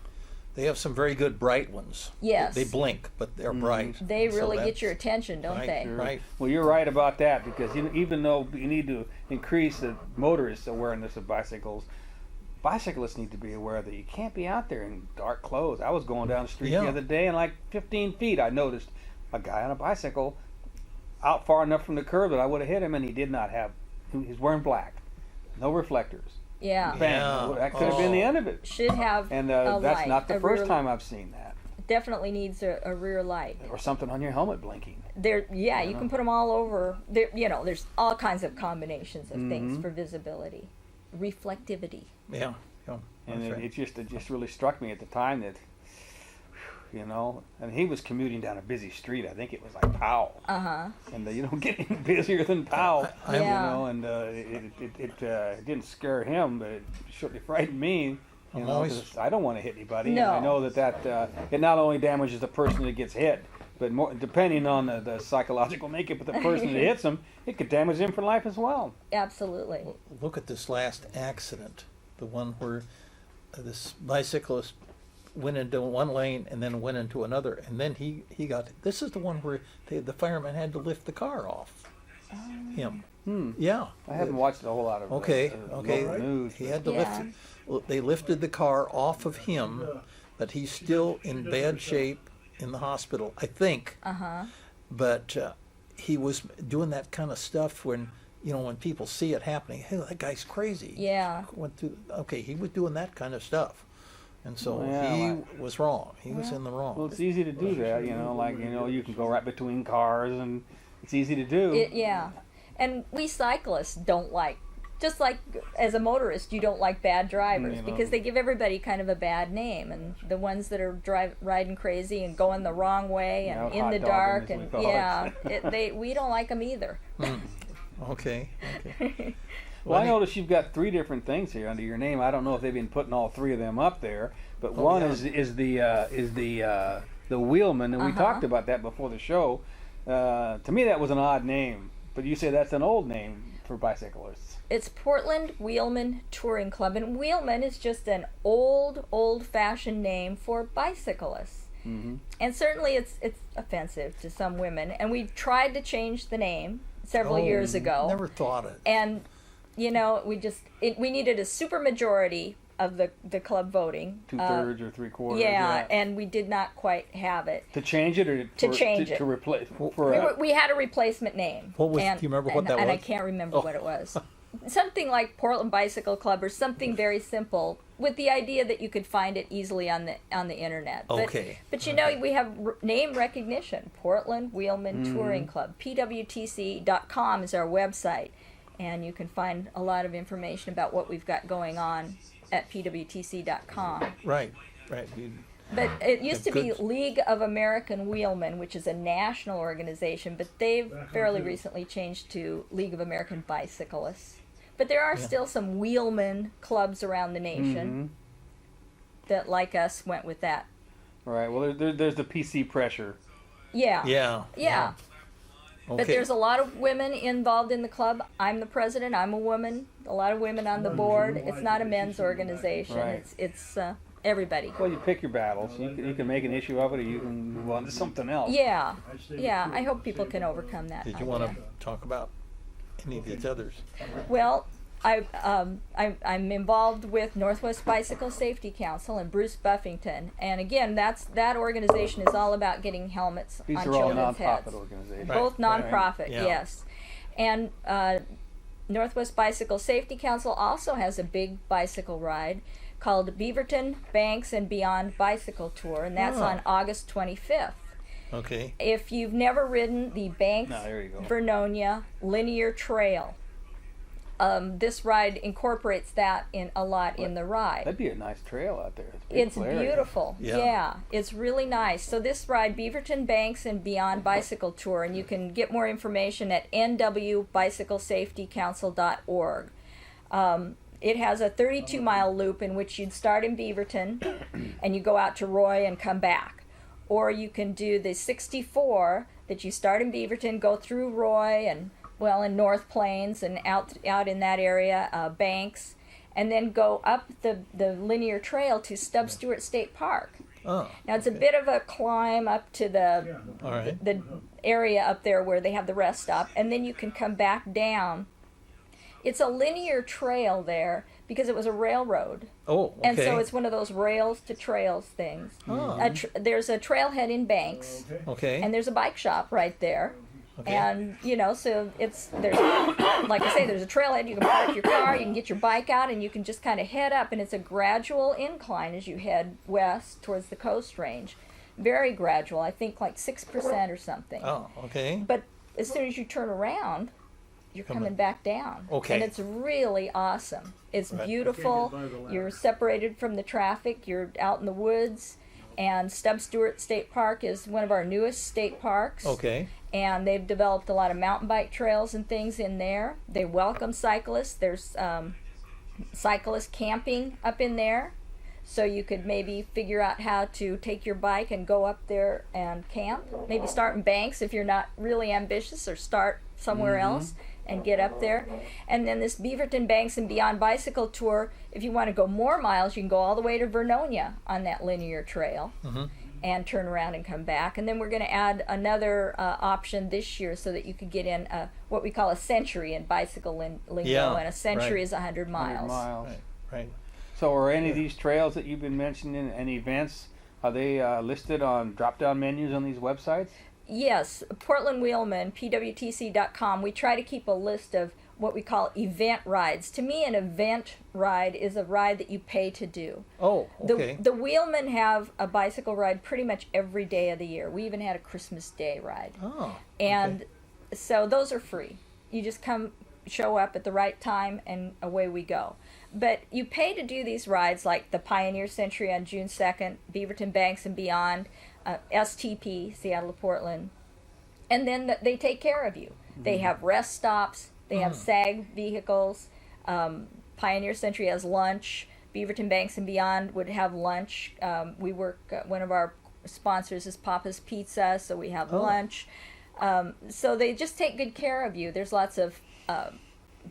They have some very good bright ones. Yes. They blink, but they're bright. They So really get that's- your attention, don't right, they? sure. Right. Well, you're right about that, because even though you need to increase the motorists' awareness of bicycles, bicyclists need to be aware that you can't be out there in dark clothes. I was going down the street Yeah. the other day, and like 15 feet, I noticed a guy on a bicycle out far enough from the curb that I would have hit him, and he did not have. He's wearing black, no reflectors. Yeah. Bang! Yeah. That could have been the Oh. end of it. Should have And a that's light, not the a first rear- time I've seen that, Definitely needs a rear light. or something on your helmet blinking. You can put them all over. There's all kinds of combinations of things Mm-hmm. for visibility, reflectivity. Yeah. And That's right. it just really struck me at the time that, and he was commuting down a busy street. I think it was like Powell. And you don't get any busier than Powell. Yeah. And it didn't scare him, but it certainly frightened me. I'm always- 'Cause I don't want to hit anybody. No. And I know that it not only damages the person that gets hit, but more depending on the psychological makeup of the person that hits them, it could damage them for life as well. Absolutely. Look at this last accident, the one where this bicyclist went into one lane and then went into another, and then he got. This is the one where the fireman had to lift the car off him. Yeah. I haven't watched a whole lot of Okay. local news. He had to Yeah. lift. Well, they lifted the car off of him, but he's still in bad shape in the hospital, I think. But he was doing that kind of stuff when people see it happening. Hey, that guy's crazy. Yeah. He was doing that kind of stuff, and so Yeah, he was wrong. He was in the wrong. Well, it's easy to do that, you can go right between cars, and it's easy to do. And we cyclists don't like, just like as a motorist, you don't like bad drivers because they give everybody kind of a bad name, and the ones that are riding crazy and going the wrong way and Yeah, in hot the dogging, dark, as we and call it. we don't like them either. Okay. Well, I noticed you've got 3 different things here under your name. I don't know if they've been putting all 3 of them up there, but one yeah. is the wheelman, and we talked about that before the show. To me, that was an odd name, but you say that's an old name for bicyclists. It's Portland Wheelman Touring Club, and Wheelman is just an old-fashioned name for bicyclists. Mm-hmm. And certainly it's offensive to some women, and we tried to change the name several years ago. Never thought it. And, you know, we needed a supermajority of the club voting. 2/3 or 3/4. Yeah, and we did not quite have it. To change it or to replace We had a replacement name. What was? Do you remember what that and was? I can't remember what it was. Something like Portland Bicycle Club or something very simple, with the idea that you could find it easily on the internet. Okay. But you know, we have name recognition. Portland Wheelman Touring Club. PWTC.com is our website, and you can find a lot of information about what we've got going on at PWTC.com. Right. But it used to be Good. League of American Wheelmen, which is a national organization, but they've fairly recently changed to League of American Bicyclists. But there are still some wheelman clubs around the nation that, like us, went with that. Right. Well, there's the PC pressure. Yeah. Yeah. But Okay. there's a lot of women involved in the club. I'm the president. I'm a woman. A lot of women on the board. It's not a men's organization. Right. It's everybody. Well, you pick your battles. You can make an issue of it, or you can move on to something else. Yeah. I hope people can overcome that. Did you want to talk about any of these others? Well, I'm involved with Northwest Bicycle Safety Council and Bruce Buffington, and again, that organization is all about getting helmets These on are all children's heads. nonprofit organizations. Both nonprofit, Yeah. yes. And Northwest Bicycle Safety Council also has a big bicycle ride called Beaverton Banks and Beyond Bicycle Tour, and that's on August 25th. Okay. If you've never ridden the Banks No, there you go. Vernonia Linear Trail, this ride incorporates that in a lot in the ride. That'd be a nice trail out there. It's beautiful area. beautiful. Yeah. Yeah, it's really nice. So this ride, Beaverton Banks and Beyond Bicycle Tour, and you can get more information at nwbicyclesafetycouncil.org. It has a 32-mile loop in which you'd start in Beaverton and you go out to Roy and come back. Or you can do the 64 that you start in Beaverton, go through Roy and, well, in North Plains and out in that area, Banks, and then go up the linear trail to Stubb Stewart State Park. Oh. Now it's a bit of a climb up to All right. the area up there where they have the rest stop, and then you can come back down. It's a linear trail there because it was a railroad. Oh. Okay. And so it's one of those rails to trails things. Oh. There's a trailhead in Banks, Okay. and there's a bike shop right there. Okay. And so there's like I say, there's a trailhead. You can park your car, you can get your bike out, and you can just kind of head up. And it's a gradual incline as you head west towards the Coast Range. Very gradual. I think like 6% or something. Oh. Okay. But as soon as you turn around, you're coming back down. Okay. And it's really awesome. It's Right. beautiful. You're separated from the traffic. You're out in the woods. And Stubb Stewart State Park is one of our newest state parks. Okay. And they've developed a lot of mountain bike trails and things in there. They welcome cyclists. There's cyclist camping up in there. So you could maybe figure out how to take your bike and go up there and camp. Maybe start in Banks if you're not really ambitious, or start somewhere else and get up there. And then this Beaverton Banks and Beyond Bicycle Tour, if you want to go more miles, you can go all the way to Vernonia on that linear trail and turn around and come back. And then we're going to add another option this year so that you could get in what we call a century in bicycle lingo. Yeah, And a century right. is 100 miles. Right. So are any of these trails that you've been mentioning and events, are they listed on drop-down menus on these websites? Yes, Portland Wheelman, PWTC.com. We try to keep a list of what we call event rides. To me, an event ride is a ride that you pay to do. Oh. Okay. The Wheelmen have a bicycle ride pretty much every day of the year. We even had a Christmas Day ride. Oh. And so those are free. You just show up at the right time, and away we go. But you pay to do these rides, like the Pioneer Century on June 2nd, Beaverton Banks and Beyond, STP, Seattle to Portland. And then they take care of you. They have rest stops. They have SAG vehicles. Pioneer Century has lunch. Beaverton Banks and Beyond would have lunch. We work, one of our sponsors is Papa's Pizza, so we have lunch. So they just take good care of you. There's lots of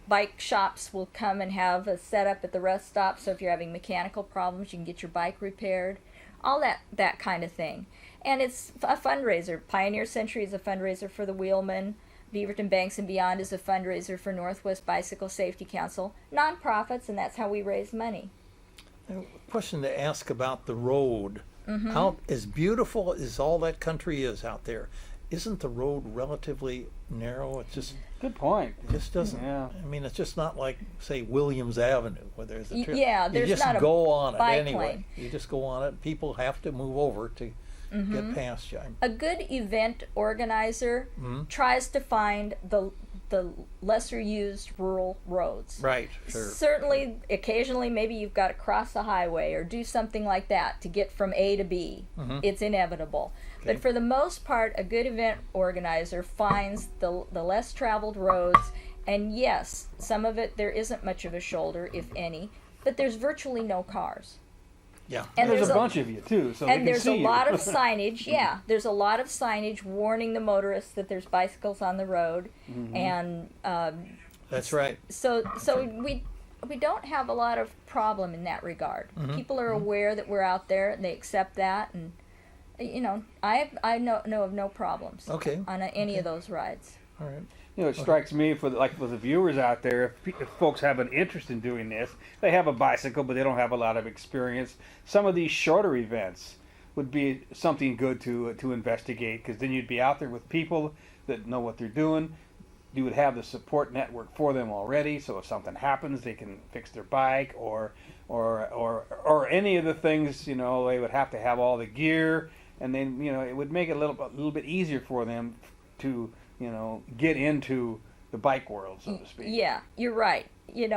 bike shops will come and have a setup at the rest stop, so if you're having mechanical problems, you can get your bike repaired, all that kind of thing. And it's a fundraiser. Pioneer Century is a fundraiser for the Wheelmen. Beaverton Banks and Beyond is a fundraiser for Northwest Bicycle Safety Council. Nonprofits, and that's how we raise money. A question to ask about the road. Mm-hmm. Out as beautiful as all that country is out there, isn't the road relatively narrow? It Good point. just doesn't. Yeah. I mean, it's just not like, say, Williams Avenue where there's a trail. Yeah, you there's just not a go on it bike anyway. lane. You just go on it. People have to move over to get past you. A good event organizer tries to find the lesser used rural roads. Right. Sure. Certainly, occasionally, maybe you've got to cross a highway or do something like that to get from A to B. It's inevitable. Okay. But for the most part, a good event organizer finds the less traveled roads. And yes, some of it, there isn't much of a shoulder, if any, but there's virtually no cars. Yeah. And There's a bunch of you too, so they and can there's see a you. lot of signage. Yeah, there's a lot of signage warning the motorists that there's bicycles on the road, and That's right. so we don't have a lot of problem in that regard. People are aware that we're out there, and they accept that, and I know of no problems Okay. on any of those rides. All right. It strikes me for the viewers out there, if folks have an interest in doing this, they have a bicycle, but they don't have a lot of experience. Some of these shorter events would be something good to investigate, because then you'd be out there with people that know what they're doing. You would have the support network for them already, so if something happens, they can fix their bike or any of the things. They would have to have all the gear, and then it would make it a little bit easier for them to get into the bike world, so to speak. Yeah, you're right. In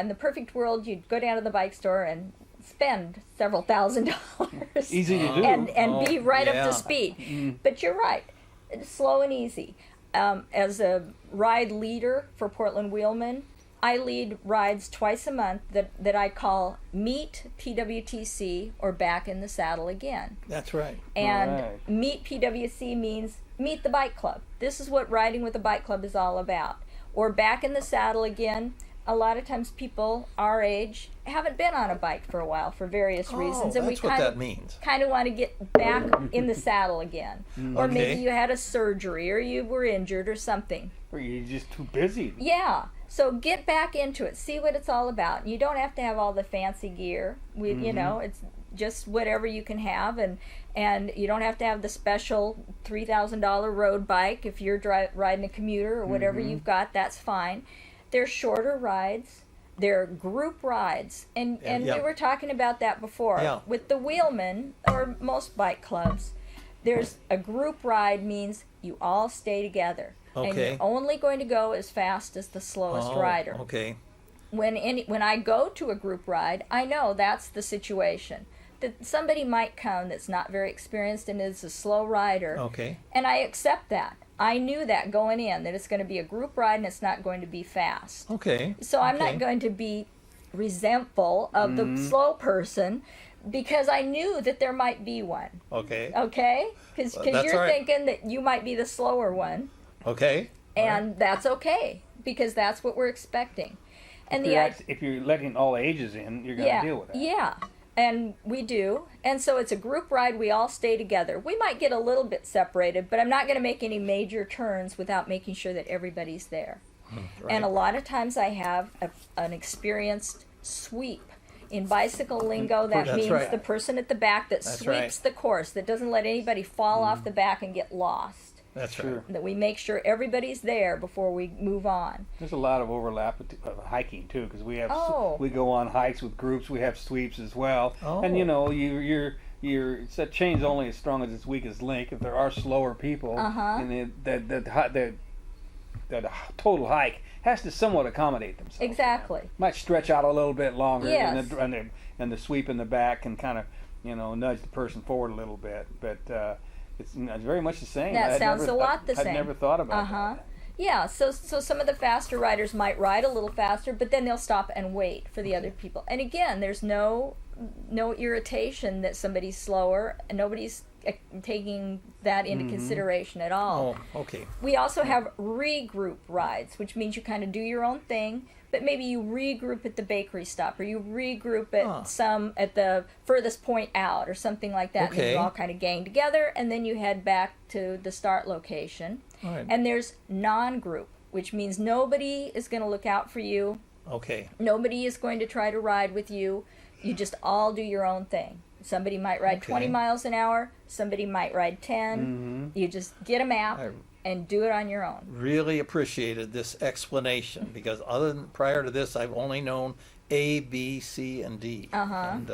the perfect world, you'd go down to the bike store and spend several $1,000s. Easy to do. And be right up yeah. to speed. But you're right. It's slow and easy. As a ride leader for Portland Wheelmen, I lead rides twice a month that I call Meet PWTC or Back in the Saddle Again. That's right. And Right. Meet PWC means Meet the Bike Club. This is what riding with the bike club is all about. Or Back in the Saddle Again. A lot of times people our age haven't been on a bike for a while for various reasons, and that's we what that means. kind of want to get back in the saddle again. Or Okay. maybe you had a surgery or you were injured or something. Or you're just too busy. Yeah. So get back into it. See what it's all about. You don't have to have all the fancy gear. It's just whatever you can have, and you don't have to have the special $3,000 road bike if you're riding a commuter or whatever you've got. That's fine. They're shorter rides. They're group rides, and Yeah. we were talking about that before. Yeah. With the Wheelmen or most bike clubs, there's a group ride means you all stay together. And Okay. you're only going to go as fast as the slowest rider. Okay. When I go to a group ride, I know that's the situation. That somebody might come that's not very experienced and is a slow rider, Okay. and I accept that. I knew that going in, that it's going to be a group ride and it's not going to be fast. Okay. So I'm Okay. not going to be resentful of the slow person because I knew that there might be one. Okay. Okay? Because That's you're all right. thinking that you might be the slower one. Okay. And that's okay because that's what we're expecting. And If you're letting all ages in, you're going to deal with that. Yeah, and we do. And so it's a group ride. We all stay together. We might get a little bit separated, but I'm not going to make any major turns without making sure that everybody's there. And a lot of times I have an experienced sweep. In bicycle lingo, that That's means right. the person at the back that That's sweeps right. the course, that doesn't let anybody fall off the back and get lost. That's Sure. right. That we make sure everybody's there before we move on. There's a lot of overlap of hiking too, because we have Oh. we go on hikes with groups. We have sweeps as well, Oh. and it's that chain's only as strong as its weakest link. If there are slower people, and the total hike has to somewhat accommodate themselves. Exactly. Might stretch out a little bit longer, Yes. and the sweep in the back can kind of nudge the person forward a little bit, but it's very much the same. That sounds a lot the I'd same. never thought about Uh-huh. that. Yeah, so some of the faster riders might ride a little faster, but then they'll stop and wait for the other people. And again, there's no irritation that somebody's slower, and nobody's taking that into consideration at all. Oh, okay. We also have regroup rides, which means you kind of do your own thing, but maybe you regroup at the bakery stop, or you regroup at at the furthest point out, or something like that. And then Okay. you all kind of gang together, and then you head back to the start location. All right. And there's non-group, which means nobody is going to look out for you. Okay. Nobody is going to try to ride with you. You just all do your own thing. Somebody might ride 20 Okay. miles an hour. Somebody might ride 10. You just get a map I- and do it on your own. Really appreciated this explanation, because other than prior to this, I've only known A, B, C, and D. And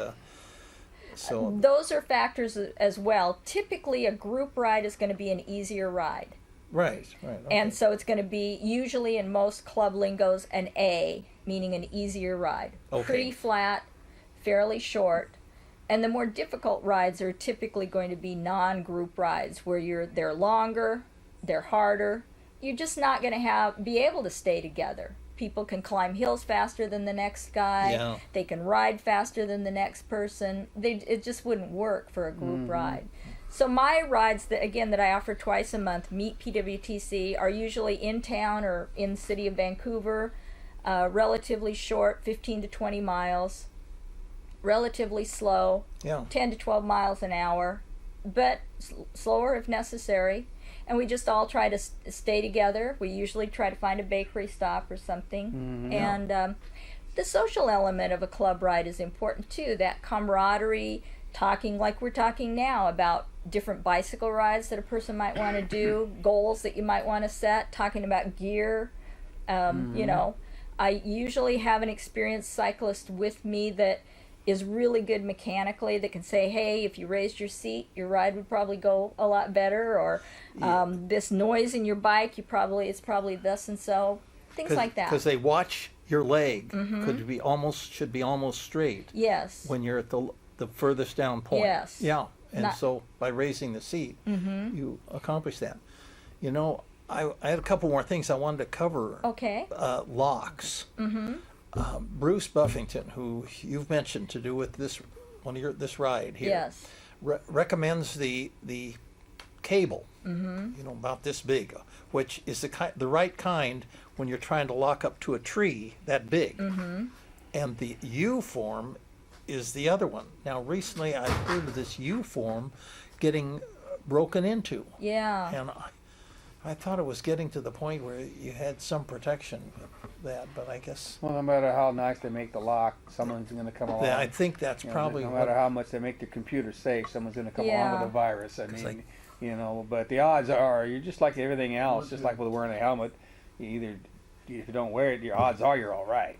so Those are factors as well. Typically, a group ride is going to be an easier ride. right. And Okay. so it's going to be, usually in most club lingos, an A, meaning an easier ride. Okay. Pretty flat, fairly short. And the more difficult rides are typically going to be non-group rides, where they're longer, they're harder. You're just not going to be able to stay together. People can climb hills faster than the next guy. Yeah. They can ride faster than the next person. It just wouldn't work for a group ride. So my rides that I offer twice a month, Meet PWTC, are usually in town or in the city of Vancouver, relatively short, 15 to 20 miles, relatively slow, Yeah. 10 to 12 miles an hour, but slower if necessary. And we just all try to stay together. We usually try to find a bakery stop or something. And the social element of a club ride is important too. That camaraderie, talking like we're talking now about different bicycle rides that a person might want to do, goals that you might want to set, talking about gear. You know, I usually have an experienced cyclist with me that is really good mechanically, that can say, hey, if you raised your seat, your ride would probably go a lot better, or this noise in your bike, it's probably this and so, things like that. Because they watch your leg. Mm-hmm. Should be almost straight Yes. when you're at the furthest down point. Yes. Yeah. And Not- so by raising the seat, you accomplish that. You know, I had a couple more things I wanted to cover. Okay. Locks. Bruce Buffington, who you've mentioned to do with this ride here, Yes. recommends the cable. You know, about this big, which is the right kind when you're trying to lock up to a tree that big. And the U form is the other one. Now, recently I heard of this U form getting broken into, Yeah. and I thought it was getting to the point where you had some protection for that, but I guess Well, no matter how nice they make the lock, someone's going to come along. I think that's You know, probably no what. matter how much they make the computer safe, someone's going to come along with Yeah. a virus. I mean, like- you know, but the odds are you're just like everything else, just like with wearing a helmet. If you don't wear it, your odds are you're all right.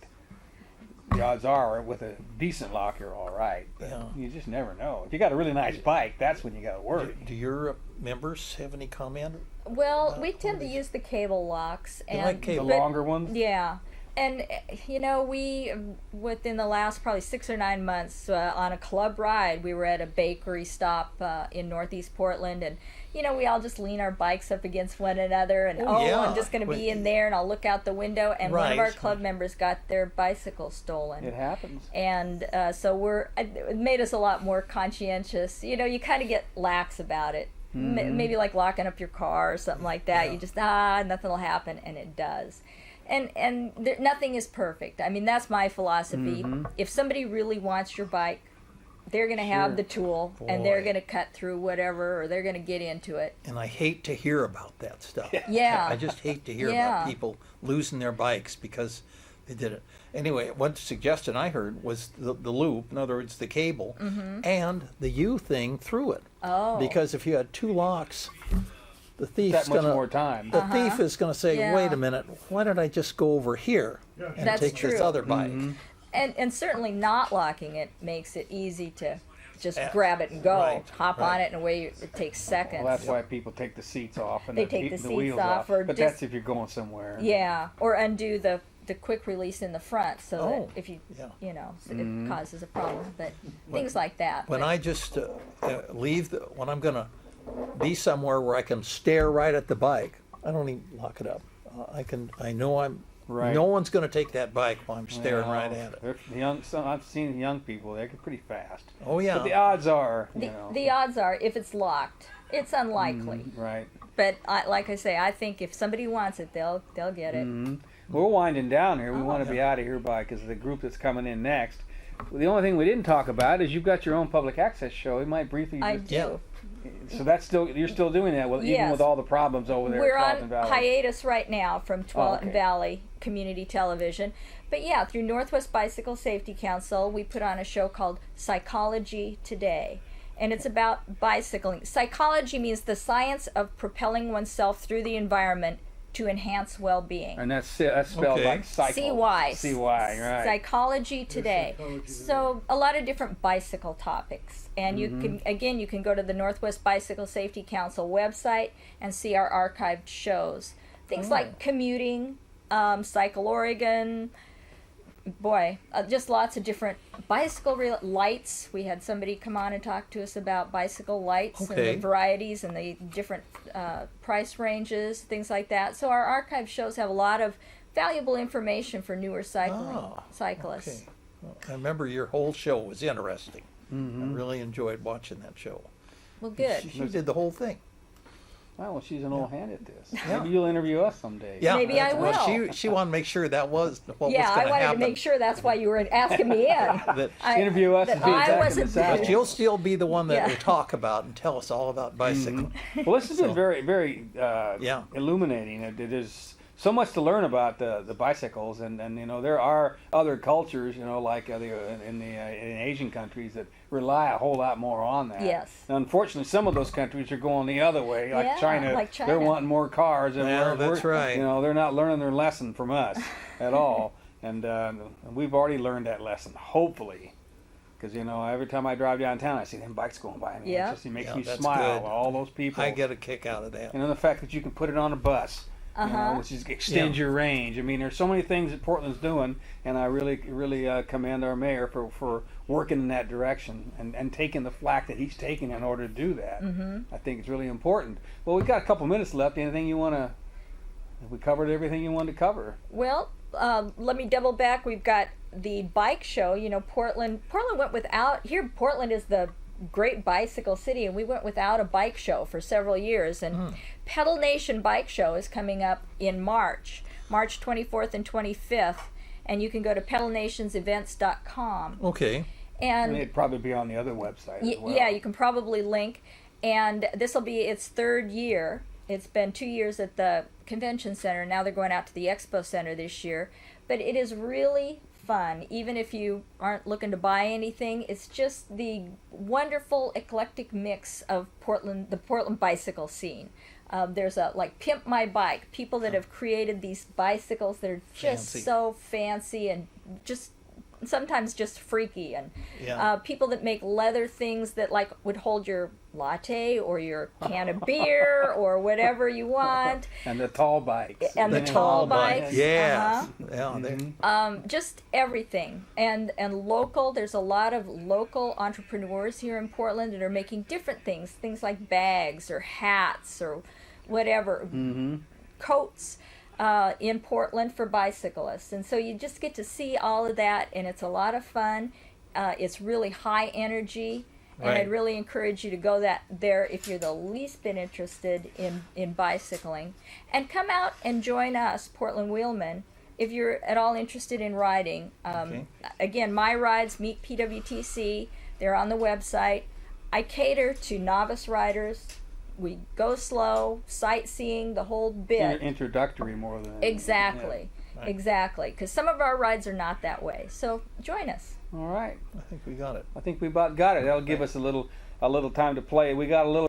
The odds are with a decent lock you're all right. But Yeah. you just never know. If you got a really nice bike, that's when you got to worry. Do your members have any comment? Well, we tend to use the cable locks. You And like The cable? but- longer ones. Yeah. And, you know, we, within the last probably 6 or 9 months, on a club ride, we were at a bakery stop in Northeast Portland. And, you know, we all just lean our bikes up against one another. And, yeah. I'm just going to be in there, and I'll look out the window. And one of Right. our club members got their bicycle stolen. It happens. And so it made us a lot more conscientious. You know, you kind of get lax about it. Maybe like locking up your car or something like that. Yeah. You just, nothing will happen, and it does. And nothing is perfect. I mean, that's my philosophy. If somebody really wants your bike, they're going to have Sure. the tool, and they're Boy. going to cut through whatever, or they're going to get into it. And I hate to hear about that stuff. Yeah. I just hate to hear Yeah. about people losing their bikes because they did it. Anyway, one suggestion I heard was the loop, in other words, the cable, and the U thing through it. Oh. Because if you had two locks, the thief's That much gonna more time. the thief is going to say, Yeah. "Wait a minute, why don't I just go over here and That's take this true. other bike?" And certainly not locking it makes it easy to just Yeah. grab it and go, Right, hop right. on it, and away it takes seconds. Well, that's why people take the seats off and They the, take the the seats wheels off, off. or But just- that's if you're going somewhere. Yeah, or undo the quick release in the front, so Oh, that if you yeah. you know, so it causes a problem. But things like that. When But- I just leave, when I'm going to be somewhere where I can stare right at the bike, I don't even lock it up. I know I'm Right. No one's going to take that bike while I'm staring Well, right at it. I've seen young people; they're pretty fast. Oh yeah. But the odds are, The odds are, if it's locked, it's unlikely. right. But like I say, I think if somebody wants it, they'll get it. We're winding down here. We want to yeah. be out of here because the group that's coming in next. The only thing we didn't talk about is you've got your own public access show. We might briefly. I Just, do. So you're still doing that, even Yes. with all the problems over there We're at Tualatin on Valley. hiatus right now from Tualatin okay. Valley Community Television. But yeah, through Northwest Bicycle Safety Council, we put on a show called Psychology Today. And it's about bicycling. Psychology means the science of propelling oneself through the environment to enhance well-being. And that's spelled Okay. like cycle. CY. CY, right. Psychology Today. So a lot of different bicycle topics. And you can go to the Northwest Bicycle Safety Council website and see our archived shows. Things like commuting, Cycle Oregon, just lots of different bicycle lights. We had somebody come on and talk to us about bicycle lights and Okay. the varieties and the different price ranges, things like that. So our archive shows have a lot of valuable information for newer cyclists. Okay. Well, I remember your whole show was interesting. I really enjoyed watching that show. Well, good. She did the whole thing. Well, she's an old hand at this. Maybe you'll interview us someday. Yeah, Maybe I well, will. she wanted to make sure that was what Yeah, was I going to wanted happen. to make sure that's why you were asking me in. That, Interview us and that be I exactly wasn't the same. but you'll still be the one that Yeah. will talk about and tell us all about bicycling. Well, this has been very, very Yeah. illuminating. There's so much to learn about the bicycles, and there are other cultures, like in Asian countries that rely a whole lot more on that. Yes. Now, unfortunately, some of those countries are going the other way, like Yeah, China. like China. They're wanting more cars, and Yeah, that's right. They're not learning their lesson from us at all, and we've already learned that lesson, hopefully. Because every time I drive downtown, I see them bikes going by me. Yeah. It makes Yeah, me that's smile. good. All those people. I get a kick out of that. And then the fact that you can put it on a bus, which is extend your range. I mean, there's so many things that Portland's doing, and I really commend our mayor for working in that direction and taking the flack that he's taking in order to do that. I think it's really important. Well, we've got a couple minutes left. Anything you want to? We covered everything you wanted to cover. Well, let me double back. We've got the bike show. Portland went without. Here, Portland is the great bicycle city, and we went without a bike show for several years. And Pedal Nation Bike Show is coming up in March 24th and 25th. And you can go to pedalnationsevents.com. Okay. And It'd probably be on the other website as well. yeah, you can probably link. And this will be its third year. It's been 2 years at the convention center. Now they're going out to the expo center this year. But it is really fun. Even if you aren't looking to buy anything, it's just the wonderful eclectic mix of the Portland bicycle scene. There's Pimp My Bike, people that have created these bicycles that are just Fancy. so fancy and just sometimes just freaky, and Yeah. people that make leather things that would hold your latte or your can of beer or whatever you want, And the tall bikes. and the tall bikes. Yeah. Uh-huh. Yeah. Just everything, and local. There's a lot of local entrepreneurs here in Portland that are making different things like bags or hats or whatever, coats. In Portland for bicyclists, and so you just get to see all of that, and it's a lot of fun. It's really high energy, and Right. I'd really encourage you to go there if you're the least bit interested in bicycling, and come out and join us, Portland Wheelmen, if you're at all interested in riding. Okay. Again, my rides meet PWTC. They're on the website. I cater to novice riders. We go slow, sightseeing, the whole bit. Introductory more than Exactly, Right. exactly. Because some of our rides are not that way. So join us. Yeah. All right. I think we got it. I think we about got it. That'll give us a little time to play. We got a little